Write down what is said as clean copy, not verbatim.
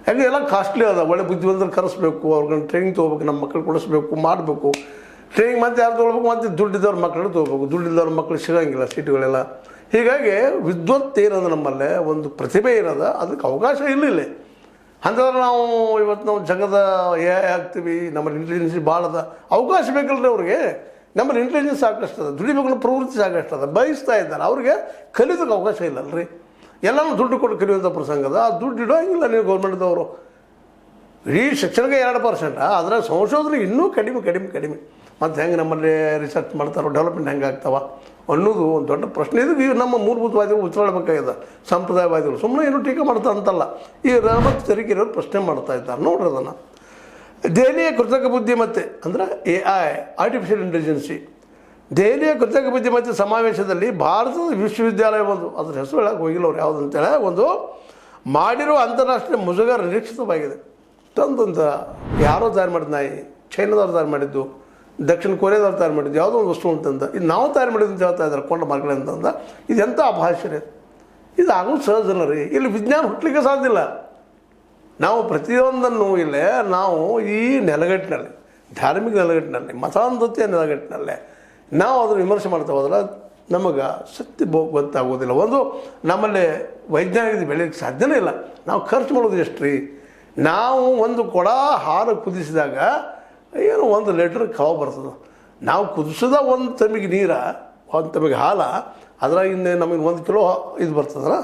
ಯಾಕೆ ಎಲ್ಲ ಕಾಸ್ಟ್ಲಿ ಅದ. ಒಳ್ಳೆ ಬುದ್ಧಿವಂತರು ಕರೆಸ್ಬೇಕು, ಅವ್ರಿಗೆ ಟ್ರೈನಿಂಗ್ ತೊಗೋಬೇಕು, ನಮ್ಮ ಮಕ್ಕಳು ಕೊಡಿಸ್ಬೇಕು, ಮಾಡಬೇಕು. ಟ್ರೈನಿಂಗ್ ಮತ್ತೆ ಯಾರು ತೊಗೊಳ್ಬೇಕು, ಮತ್ತು ದುಡ್ಡಿದ್ದವ್ರ ಮಕ್ಕಳು ತೊಗೋಬೇಕು. ದುಡ್ಡಿದ್ದವ್ರ ಮಕ್ಕಳು ಸಿಗೋಂಗಿಲ್ಲ ಸೀಟುಗಳೆಲ್ಲ. ಹೀಗಾಗಿ ವಿದ್ವತ್ ಏನದ ನಮ್ಮಲ್ಲೇ ಒಂದು ಪ್ರತಿಭೆ ಇರೋದ, ಅದಕ್ಕೆ ಅವಕಾಶ ಇಲ್ಲ. ಅಂತಂದ್ರೆ ನಾವು ಇವತ್ತು ನಾವು ಜಗದ ಆಗ್ತೀವಿ, ನಮ್ಮಲ್ಲಿ ಇಂಟೆಲಿಜೆನ್ಸ್ ಭಾಳ ಅದ, ಅವಕಾಶ ಬೇಕಲ್ರಿ ಅವ್ರಿಗೆ. ನಮ್ಮಲ್ಲಿ ಇಂಟೆಲಿಜೆನ್ಸ್ ಸಾಕಷ್ಟದ, ದುಡಿಬೇಕು ಪ್ರವೃತ್ತಿ ಸಾಕಷ್ಟದ, ಬಯಸ್ತಾ ಇದ್ದಾರೆ. ಅವ್ರಿಗೆ ಕಲಿಯೋದಕ್ಕೆ ಅವಕಾಶ ಇಲ್ಲಲ್ರಿ. ಎಲ್ಲನೂ ದುಡ್ಡು ಕೊಟ್ಟು ಕಲಿಯುವಂಥ ಪ್ರಸಂಗದ. ಆ ದುಡ್ಡು ಇಡೋಂಗಿಲ್ಲ ನೀವು ಗೌರ್ಮೆಂಟ್ದವರು. ಇಡೀ ಶಿಕ್ಷಣಕ್ಕೆ 2%, ಆದರೆ ಸಂಶೋಧನೆ ಇನ್ನೂ ಕಡಿಮೆ. ಮತ್ತು ಹೆಂಗೆ ನಮ್ಮಲ್ಲಿ ರಿಸರ್ಚ್ ಮಾಡ್ತಾರೋ, ಡೆವಲಪ್ಮೆಂಟ್ ಹೆಂಗೆ ಆಗ್ತಾವ ಅನ್ನೋದು ಒಂದು ದೊಡ್ಡ ಪ್ರಶ್ನೆ. ಇದು ನಮ್ಮ ಮೂಲಭೂತವಾದಿಗಳು ಉತ್ತರಬೇಕಾಗಿದೆ. ಸಂಪ್ರದಾಯವಾದಿಗಳು ಸುಮ್ಮನೆ ಏನು ಟೀಕೆ ಮಾಡ್ತಾ ಅಂತಲ್ಲ, ಈ ರಹಮತ್ ತರೀಕೆಯವರು ಪ್ರಶ್ನೆ ಮಾಡ್ತಾ ಇದ್ದಾರೆ. ನೋಡ್ರಿ ಅದನ್ನು. ದೆಹಲಿಯ ಕೃತಕ ಬುದ್ಧಿಮತ್ತೆ ಅಂದರೆ AI, ಆರ್ಟಿಫಿಷಿಯಲ್ ಇಂಟೆಲಿಜೆನ್ಸಿ. ದೆಹಲಿಯ ಕೃತಕ ಬುದ್ಧಿಮತ್ತೆ ಸಮಾವೇಶದಲ್ಲಿ ಭಾರತದ ವಿಶ್ವವಿದ್ಯಾಲಯ ಒಂದು, ಅದ್ರ ಹೆಸರು ಹೇಳಕ್ಕೆ ಹೋಗಿಲ್ಲ ಅವ್ರು ಯಾವುದು ಅಂತೇಳಿ, ಒಂದು ಮಾಡಿರುವ ಅಂತಾರಾಷ್ಟ್ರೀಯ ಮುಜುಗರ ನಿರೀಕ್ಷಿತವಾಗಿದೆ. ತಂದಂತ ಯಾರೋ ತಯಾರು ಮಾಡಿದ ನಾಯಿ, ಚೈನಾದವ್ರು ತಯಾರು ಮಾಡಿದ್ದು, ದಕ್ಷಿಣ ಕೊರಿಯಾದವ್ರು ತಯಾರು ಮಾಡಿದ್ದು, ಯಾವುದೋ ಒಂದು ವಸ್ತು ಅಂತಂದ, ಇದು ನಾವು ತಯಾರು ಮಾಡಿದ್ದು ಅಂತ ಹೇಳ್ತಾ ಇದ್ದಾರೆ ಕೊಂಡ ಮಾರ್ಕೆಟ್ ಅಂತಂದ. ಇದು ಎಂಥ ಭಾಷೆ, ಇದು ಆಗೋದು ಸಹಜನ ರೀ. ಇಲ್ಲಿ ವಿಜ್ಞಾನ ಹುಟ್ಟಲಿಕ್ಕೆ ಸಾಧ್ಯ ಇಲ್ಲ. ನಾವು ಪ್ರತಿಯೊಂದನ್ನು ಇಲ್ಲೇ ನಾವು ಈ ನೆಲಗಟ್ಟಿನಲ್ಲಿ, ಧಾರ್ಮಿಕ ನೆಲಗಟ್ಟಿನಲ್ಲಿ, ಮತಾಂಧತೆಯ ನೆಲಗಟ್ಟಿನಲ್ಲೇ ನಾವು ಅದನ್ನು ವಿಮರ್ಶೆ ಮಾಡ್ತಾ ಹೋದ್ರೆ ನಮಗೆ ಸತ್ಯ ಗೊತ್ತಾಗೋದಿಲ್ಲ. ಒಂದು ನಮ್ಮಲ್ಲಿ ವೈಜ್ಞಾನಿಕ ಬೆಳೆಯೋಕ್ಕೆ ಸಾಧ್ಯನೇ ಇಲ್ಲ. ನಾವು ಖರ್ಚು ಮಾಡೋದು ಎಷ್ಟು ರೀ? ನಾವು ಒಂದು ಕೊಡ ಹಾಲು ಕುದಿಸಿದಾಗ ಏನು 1 ಲೀಟ್ರ್ ಕಾವು ಬರ್ತದೆ. ನಾವು ಕುದಿಸಿದ 1 ತಮಿಗೆ ನೀರು, 1 ತಮಿಗೆ ಹಾಲು, ಅದ್ರಾಗಿಂದ ನಮಗೆ 1 ಕಿಲೋ ಇದು ಬರ್ತದಲ್ಲ